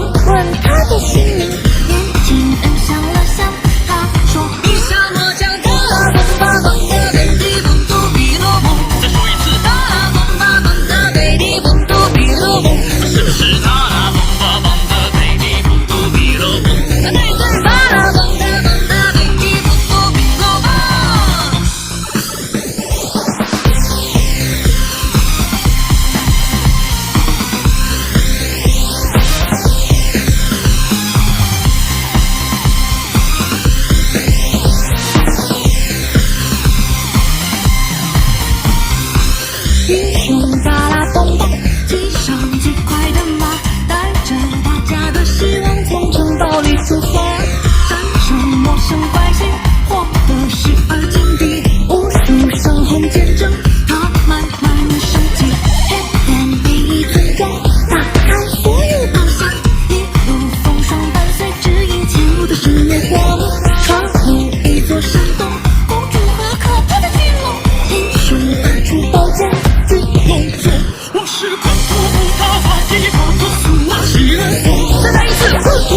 问他的姓名，年轻人想了想，他说：你向我讲baby punto bilobo， 再说一次baby punto bilobo， 是不是他baby punto bilobo？ 对对baby punto bilobo。英雄巴拉蹦蹦，骑上最快的马，带着大家的希望从城堡里出发，战胜陌生百姓，获得12金币，无数伤痕见证他漫漫生机。黑暗第一村庄，打开所有宝箱，一路风霜伴随，指引前路的是月光。闯入一座山洞，公主和可怕的巨龙，英雄拔出宝剑。我是困苦不逃，把地方都死了，起来走，再来一次困苦